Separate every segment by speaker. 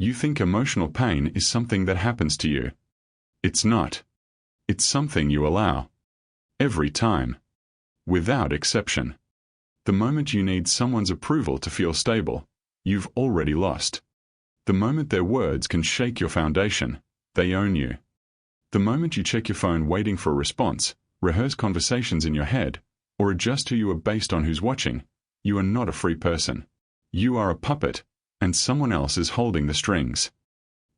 Speaker 1: You think emotional pain is something that happens to you. It's not. It's something you allow. Every time. Without exception. The moment you need someone's approval to feel stable, you've already lost. The moment their words can shake your foundation, they own you. The moment you check your phone waiting for a response, rehearse conversations in your head, or adjust who you are based on who's watching, you are not a free person. You are a puppet, and someone else is holding the strings.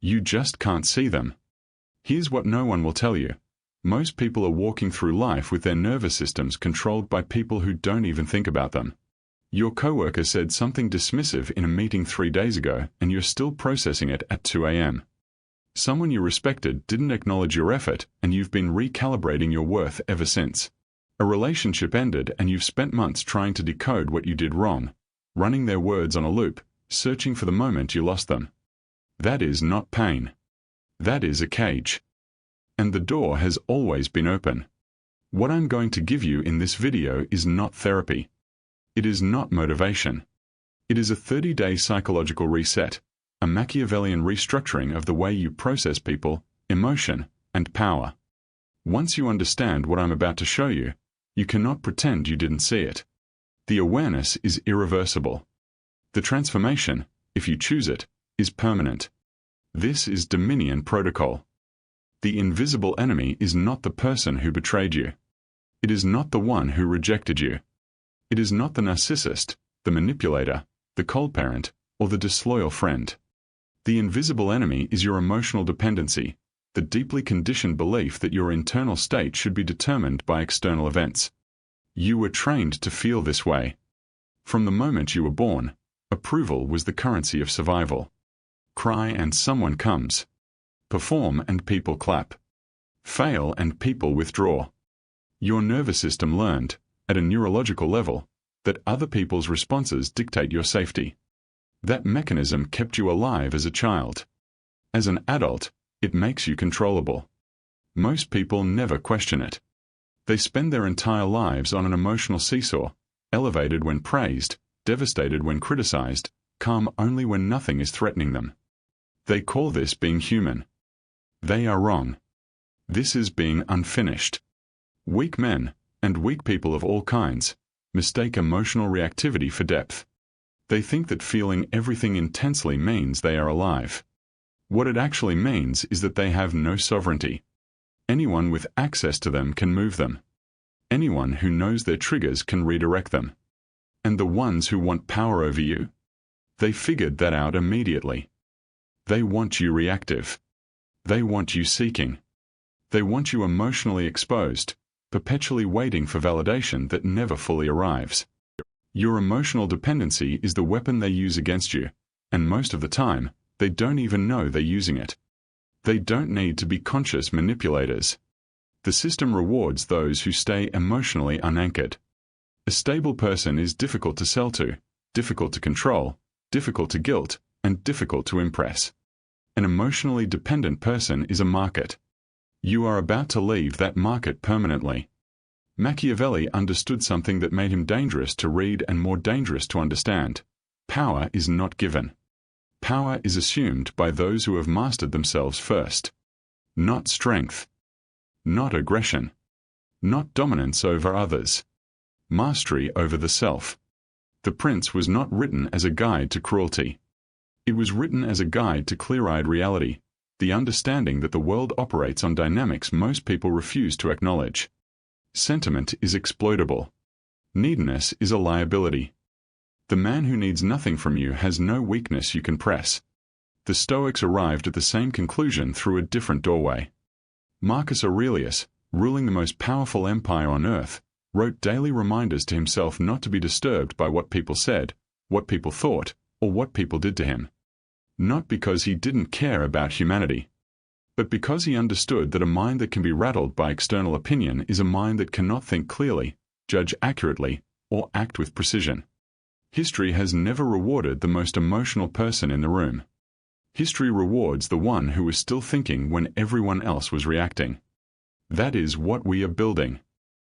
Speaker 1: You just can't see them. Here's what no one will tell you. Most people are walking through life with their nervous systems controlled by people who don't even think about them. Your coworker said something dismissive in a meeting 3 days ago, and you're still processing it at 2 a.m. Someone you respected didn't acknowledge your effort, and you've been recalibrating your worth ever since. A relationship ended, and you've spent months trying to decode what you did wrong, running their words on a loop, searching for the moment you lost them. That is not pain. That is a cage. And the door has always been open. What I'm going to give you in this video is not therapy. It is not motivation. It is a 30-day psychological reset, a Machiavellian restructuring of the way you process people, emotion, and power. Once you understand what I'm about to show you, you cannot pretend you didn't see it. The awareness is irreversible. The transformation, if you choose it, is permanent. This is Dominion Protocol. The invisible enemy is not the person who betrayed you. It is not the one who rejected you. It is not the narcissist, the manipulator, the cold parent, or the disloyal friend. The invisible enemy is your emotional dependency, the deeply conditioned belief that your internal state should be determined by external events. You were trained to feel this way. From the moment you were born, approval was the currency of survival. Cry and someone comes. Perform and people clap. Fail and people withdraw. Your nervous system learned, at a neurological level, that other people's responses dictate your safety. That mechanism kept you alive as a child. As an adult, it makes you controllable. Most people never question it. They spend their entire lives on an emotional seesaw, elevated when praised, devastated when criticized, calm only when nothing is threatening them. They call this being human. They are wrong. This is being unfinished. Weak men, and weak people of all kinds, mistake emotional reactivity for depth. They think that feeling everything intensely means they are alive. What it actually means is that they have no sovereignty. Anyone with access to them can move them. Anyone who knows their triggers can redirect them. And the ones who want power over you? They figured that out immediately. They want you reactive. They want you seeking. They want you emotionally exposed, perpetually waiting for validation that never fully arrives. Your emotional dependency is the weapon they use against you, and most of the time, they don't even know they're using it. They don't need to be conscious manipulators. The system rewards those who stay emotionally unanchored. A stable person is difficult to sell to, difficult to control, difficult to guilt, and difficult to impress. An emotionally dependent person is a market. You are about to leave that market permanently. Machiavelli understood something that made him dangerous to read and more dangerous to understand. Power is not given. Power is assumed by those who have mastered themselves first. Not strength. Not aggression. Not dominance over others. Mastery over the self. The Prince was not written as a guide to cruelty. It was written as a guide to clear-eyed reality, the understanding that the world operates on dynamics most people refuse to acknowledge. Sentiment is exploitable. Neediness is a liability. The man who needs nothing from you has no weakness you can press. The Stoics arrived at the same conclusion through a different doorway. Marcus Aurelius, ruling the most powerful empire on earth, wrote daily reminders to himself not to be disturbed by what people said, what people thought, or what people did to him. Not because he didn't care about humanity, but because he understood that a mind that can be rattled by external opinion is a mind that cannot think clearly, judge accurately, or act with precision. History has never rewarded the most emotional person in the room. History rewards the one who was still thinking when everyone else was reacting. That is what we are building.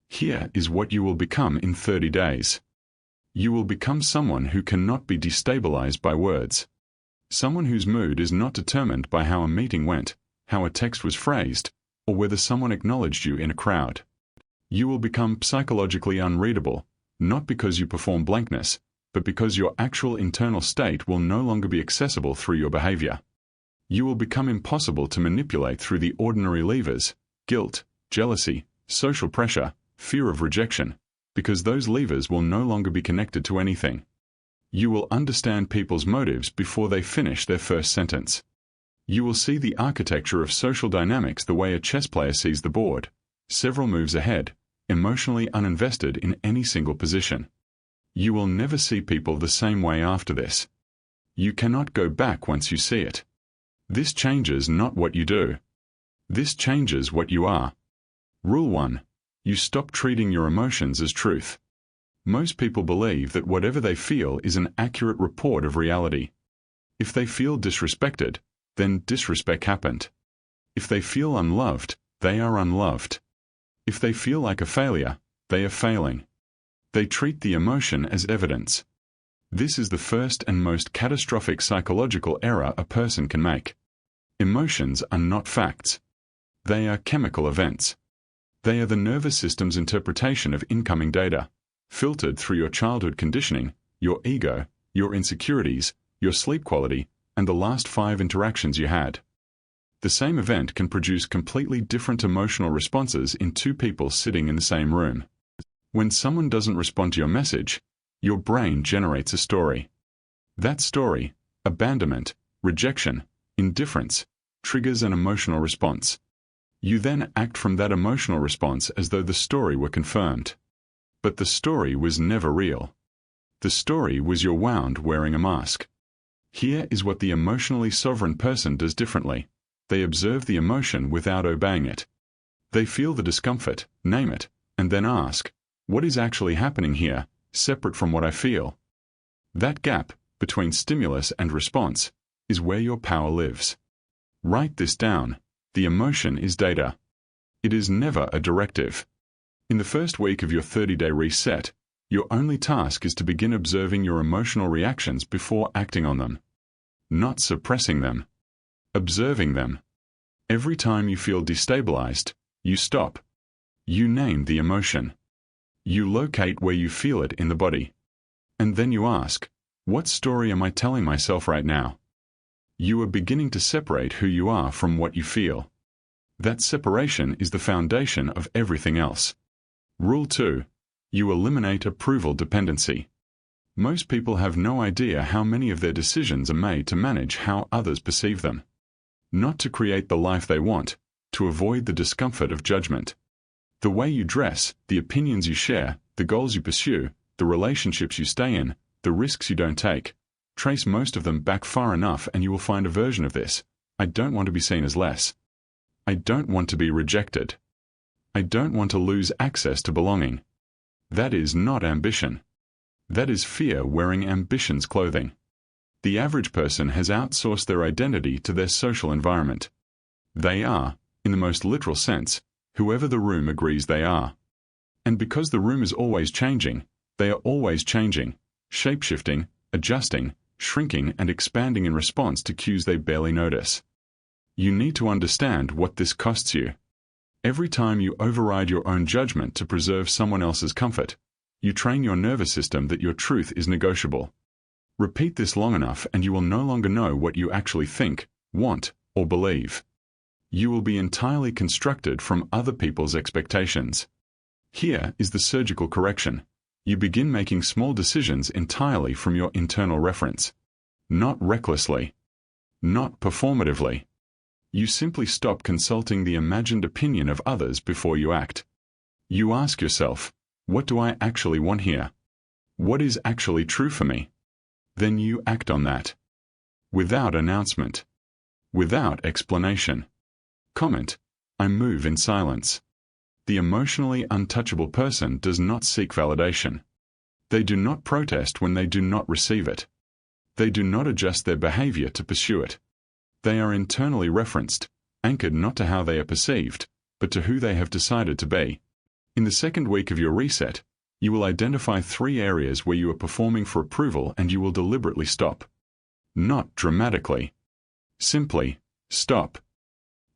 Speaker 1: Here is what you will become in 30 days. You will become someone who cannot be destabilized by words. Someone whose mood is not determined by how a meeting went, how a text was phrased, or whether someone acknowledged you in a crowd. You will become psychologically unreadable, not because you perform blankness, but because your actual internal state will no longer be accessible through your behavior. You will become impossible to manipulate through the ordinary levers, guilt, jealousy, social pressure, fear of rejection, because those levers will no longer be connected to anything. You will understand people's motives before they finish their first sentence. You will see the architecture of social dynamics the way a chess player sees the board, several moves ahead, emotionally uninvested in any single position. You will never see people the same way after this. You cannot go back once you see it. This changes not what you do. This changes what you are. Rule 1. You stop treating your emotions as truth. Most people believe that whatever they feel is an accurate report of reality. If they feel disrespected, then disrespect happened. If they feel unloved, they are unloved. If they feel like a failure, they are failing. They treat the emotion as evidence. This is the first and most catastrophic psychological error a person can make. Emotions are not facts. They are chemical events. They are the nervous system's interpretation of incoming data, filtered through your childhood conditioning, your ego, your insecurities, your sleep quality, and the last 5 interactions you had. The same event can produce completely different emotional responses in 2 people sitting in the same room. When someone doesn't respond to your message, your brain generates a story. That story, abandonment, rejection, indifference, triggers an emotional response. You then act from that emotional response as though the story were confirmed. But the story was never real. The story was your wound wearing a mask. Here is what the emotionally sovereign person does differently. They observe the emotion without obeying it. They feel the discomfort, name it, and then ask, what is actually happening here, separate from what I feel? That gap, between stimulus and response, is where your power lives. Write this down. The emotion is data. It is never a directive. In the first week of your 30-day reset, your only task is to begin observing your emotional reactions before acting on them. Not suppressing them. Observing them. Every time you feel destabilized, you stop. You name the emotion. You locate where you feel it in the body. And then you ask, what story am I telling myself right now? You are beginning to separate who you are from what you feel. That separation is the foundation of everything else. Rule 2. You eliminate approval dependency. Most people have no idea how many of their decisions are made to manage how others perceive them. Not to create the life they want, to avoid the discomfort of judgment. The way you dress, the opinions you share, the goals you pursue, the relationships you stay in, the risks you don't take. Trace most of them back far enough and you will find a version of this. I don't want to be seen as less. I don't want to be rejected. I don't want to lose access to belonging. That is not ambition. That is fear wearing ambition's clothing. The average person has outsourced their identity to their social environment. They are, in the most literal sense, whoever the room agrees they are. And because the room is always changing, they are always changing, shape-shifting, adjusting, shrinking and expanding in response to cues they barely notice. You need to understand what this costs you. Every time you override your own judgment to preserve someone else's comfort, you train your nervous system that your truth is negotiable. Repeat this long enough and you will no longer know what you actually think, want, or believe. You will be entirely constructed from other people's expectations. Here is the surgical correction. You begin making small decisions entirely from your internal reference. Not recklessly. Not performatively. You simply stop consulting the imagined opinion of others before you act. You ask yourself, what do I actually want here? What is actually true for me? Then you act on that. Without announcement. Without explanation. Comment, I move in silence. The emotionally untouchable person does not seek validation. They do not protest when they do not receive it. They do not adjust their behavior to pursue it. They are internally referenced, anchored not to how they are perceived, but to who they have decided to be. In the second week of your reset, you will identify 3 areas where you are performing for approval and you will deliberately stop. Not dramatically. Simply, stop.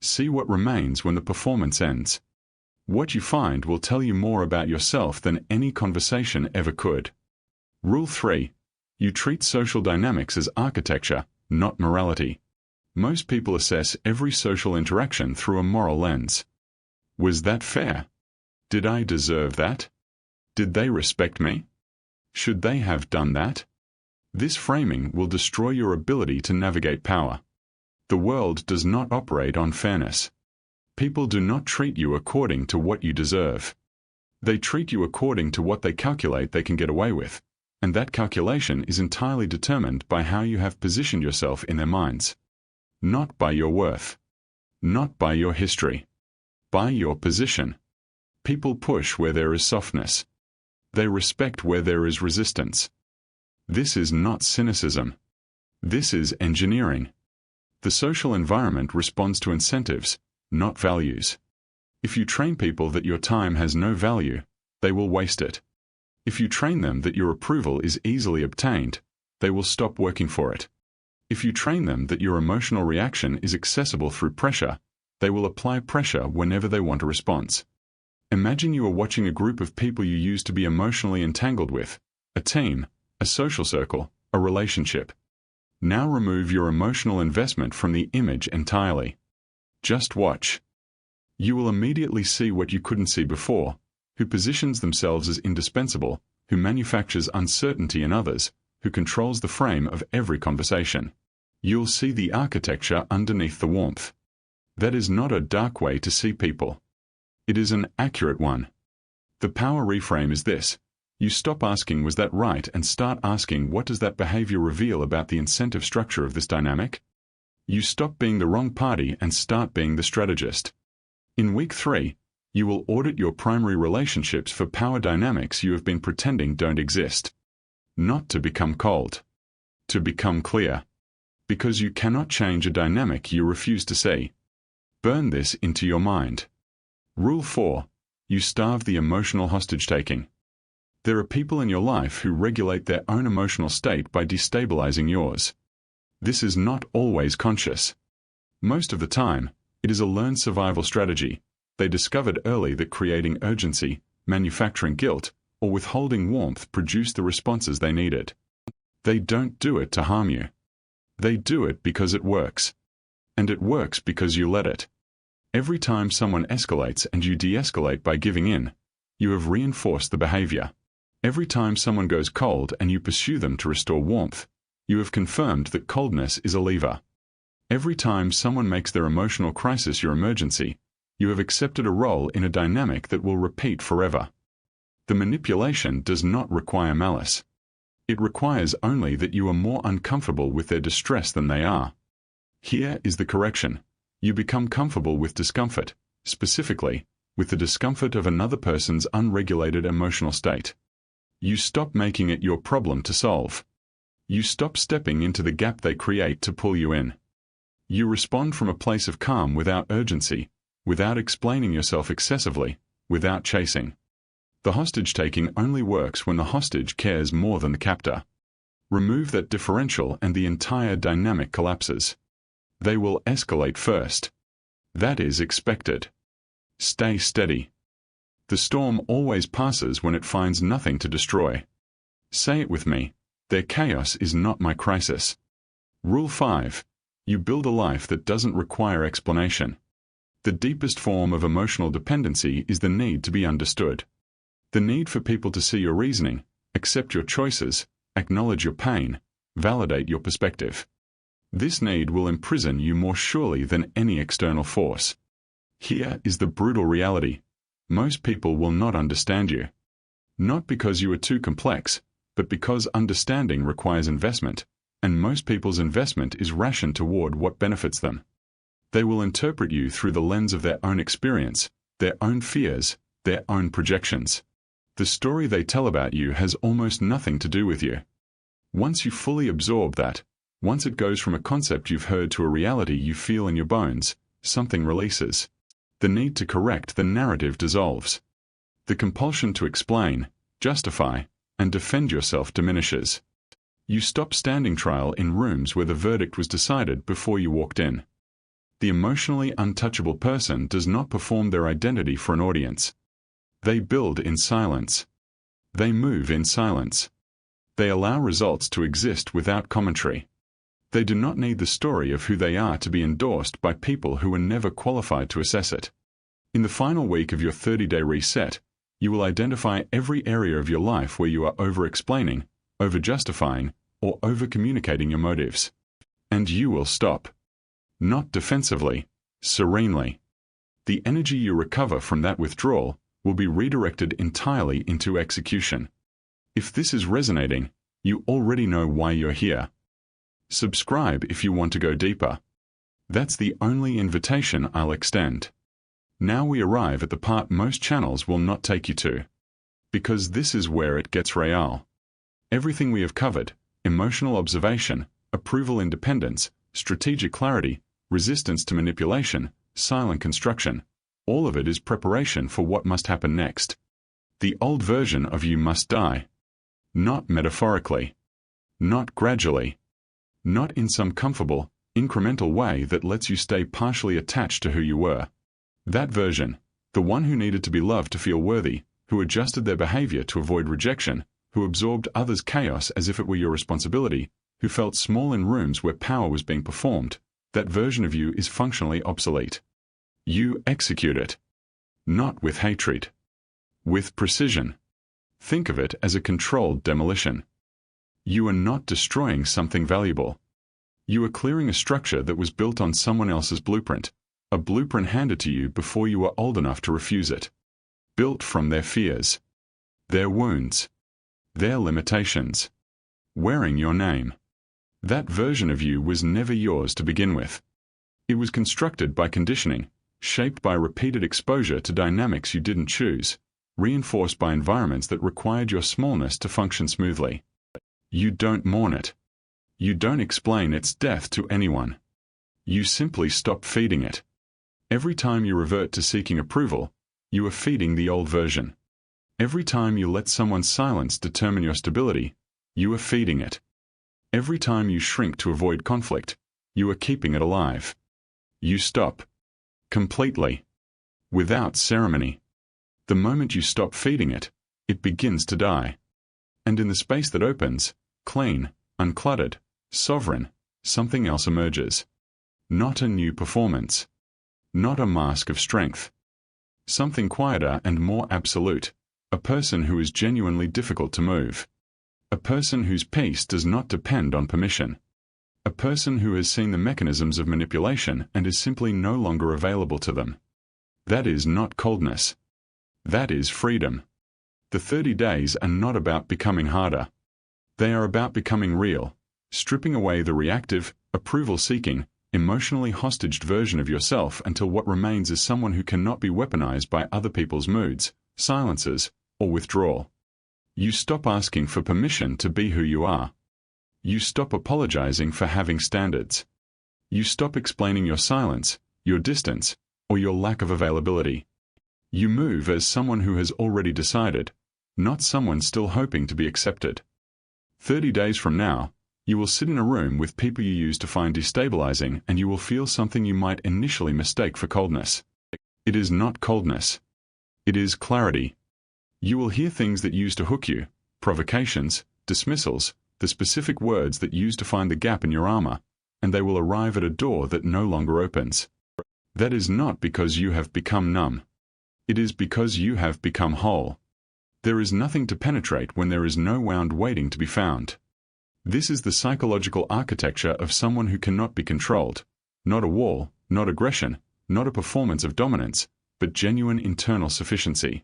Speaker 1: See what remains when the performance ends. What you find will tell you more about yourself than any conversation ever could. Rule 3. You treat social dynamics as architecture, not morality. Most people assess every social interaction through a moral lens. Was that fair? Did I deserve that? Did they respect me? Should they have done that? This framing will destroy your ability to navigate power. The world does not operate on fairness. People do not treat you according to what you deserve. They treat you according to what they calculate they can get away with, and that calculation is entirely determined by how you have positioned yourself in their minds. Not by your worth. Not by your history. By your position. People push where there is softness. They respect where there is resistance. This is not cynicism. This is engineering. The social environment responds to incentives, not values. If you train people that your time has no value, they will waste it. If you train them that your approval is easily obtained, they will stop working for it. If you train them that your emotional reaction is accessible through pressure, they will apply pressure whenever they want a response. Imagine you are watching a group of people you used to be emotionally entangled with, a team, a social circle, a relationship. Now remove your emotional investment from the image entirely. Just watch. You will immediately see what you couldn't see before, who positions themselves as indispensable, who manufactures uncertainty in others, who controls the frame of every conversation. You'll see the architecture underneath the warmth. That is not a dark way to see people. It is an accurate one. The power reframe is this. You stop asking was that right and start asking what does that behavior reveal about the incentive structure of this dynamic? You stop being the wrong party and start being the strategist. In week 3, you will audit your primary relationships for power dynamics you have been pretending don't exist. Not to become cold. To become clear. Because you cannot change a dynamic you refuse to see. Burn this into your mind. Rule 4. You starve the emotional hostage-taking. There are people in your life who regulate their own emotional state by destabilizing yours. This is not always conscious. Most of the time, it is a learned survival strategy. They discovered early that creating urgency, manufacturing guilt, or withholding warmth produced the responses they needed. They don't do it to harm you. They do it because it works. And it works because you let it. Every time someone escalates and you de-escalate by giving in, you have reinforced the behavior. Every time someone goes cold and you pursue them to restore warmth, you have confirmed that coldness is a lever. Every time someone makes their emotional crisis your emergency, you have accepted a role in a dynamic that will repeat forever. The manipulation does not require malice. It requires only that you are more uncomfortable with their distress than they are. Here is the correction. You become comfortable with discomfort, specifically, with the discomfort of another person's unregulated emotional state. You stop making it your problem to solve. You stop stepping into the gap they create to pull you in. You respond from a place of calm without urgency, without explaining yourself excessively, without chasing. The hostage-taking only works when the hostage cares more than the captor. Remove that differential and the entire dynamic collapses. They will escalate first. That is expected. Stay steady. The storm always passes when it finds nothing to destroy. Say it with me. Their chaos is not my crisis. Rule 5. You build a life that doesn't require explanation. The deepest form of emotional dependency is the need to be understood. The need for people to see your reasoning, accept your choices, acknowledge your pain, validate your perspective. This need will imprison you more surely than any external force. Here is the brutal reality. Most people will not understand you. Not because you are too complex, but because understanding requires investment, and most people's investment is rationed toward what benefits them. They will interpret you through the lens of their own experience, their own fears, their own projections. The story they tell about you has almost nothing to do with you. Once you fully absorb that, once it goes from a concept you've heard to a reality you feel in your bones, something releases. The need to correct the narrative dissolves. The compulsion to explain, justify, and defend yourself diminishes. You stop standing trial in rooms where the verdict was decided before you walked in. The emotionally untouchable person does not perform their identity for an audience. They build in silence. They move in silence. They allow results to exist without commentary. They do not need the story of who they are to be endorsed by people who were never qualified to assess it. In the final week of your 30-day reset, you will identify every area of your life where you are over-explaining, over-justifying, or over-communicating your motives. And you will stop. Not defensively, serenely. The energy you recover from that withdrawal will be redirected entirely into execution. If this is resonating, you already know why you're here. Subscribe if you want to go deeper. That's the only invitation I'll extend. Now we arrive at the part most channels will not take you to. Because this is where it gets real. Everything we have covered, emotional observation, approval independence, strategic clarity, resistance to manipulation, silent construction, all of it is preparation for what must happen next. The old version of you must die. Not metaphorically. Not gradually. Not in some comfortable, incremental way that lets you stay partially attached to who you were. That version, the one who needed to be loved to feel worthy, who adjusted their behavior to avoid rejection, who absorbed others' chaos as if it were your responsibility, who felt small in rooms where power was being performed, that version of you is functionally obsolete. You execute it. Not with hatred. With precision. Think of it as a controlled demolition. You are not destroying something valuable. You are clearing a structure that was built on someone else's blueprint, a blueprint handed to you before you were old enough to refuse it. Built from their fears, their wounds, their limitations. Wearing your name. That version of you was never yours to begin with. It was constructed by conditioning, shaped by repeated exposure to dynamics you didn't choose, reinforced by environments that required your smallness to function smoothly. You don't mourn it. You don't explain its death to anyone. You simply stop feeding it. Every time you revert to seeking approval, you are feeding the old version. Every time you let someone's silence determine your stability, you are feeding it. Every time you shrink to avoid conflict, you are keeping it alive. You stop. Completely. Without ceremony. The moment you stop feeding it, it begins to die. And in the space that opens, clean, uncluttered, sovereign, something else emerges. Not a new performance. Not a mask of strength. Something quieter and more absolute. A person who is genuinely difficult to move. A person whose peace does not depend on permission. A person who has seen the mechanisms of manipulation and is simply no longer available to them. That is not coldness. That is freedom. The 30 days are not about becoming harder. They are about becoming real, stripping away the reactive, approval-seeking, emotionally hostaged version of yourself until what remains is someone who cannot be weaponized by other people's moods, silences, or withdrawal. You stop asking for permission to be who you are. You stop apologizing for having standards. You stop explaining your silence, your distance, or your lack of availability. You move as someone who has already decided, not someone still hoping to be accepted. 30 days from now, you will sit in a room with people you used to find destabilizing and you will feel something you might initially mistake for coldness. It is not coldness. It is clarity. You will hear things that used to hook you, provocations, dismissals, the specific words that used to find the gap in your armor, and they will arrive at a door that no longer opens. That is not because you have become numb. It is because you have become whole. There is nothing to penetrate when there is no wound waiting to be found. This is the psychological architecture of someone who cannot be controlled. Not a wall, not aggression, not a performance of dominance, but genuine internal sufficiency.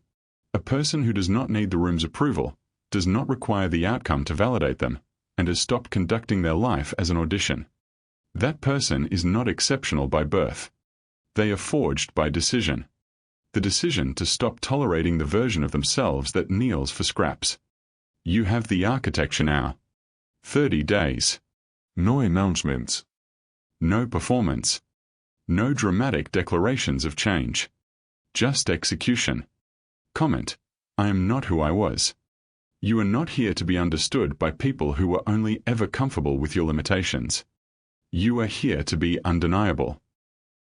Speaker 1: A person who does not need the room's approval, does not require the outcome to validate them, and has stopped conducting their life as an audition. That person is not exceptional by birth. They are forged by decision. The decision to stop tolerating the version of themselves that kneels for scraps. You have the architecture now. 30 days.
Speaker 2: No announcements.
Speaker 1: No performance. No dramatic declarations of change. Just execution. Comment: I am not who I was. You are not here to be understood by people who are only ever comfortable with your limitations. You are here to be undeniable.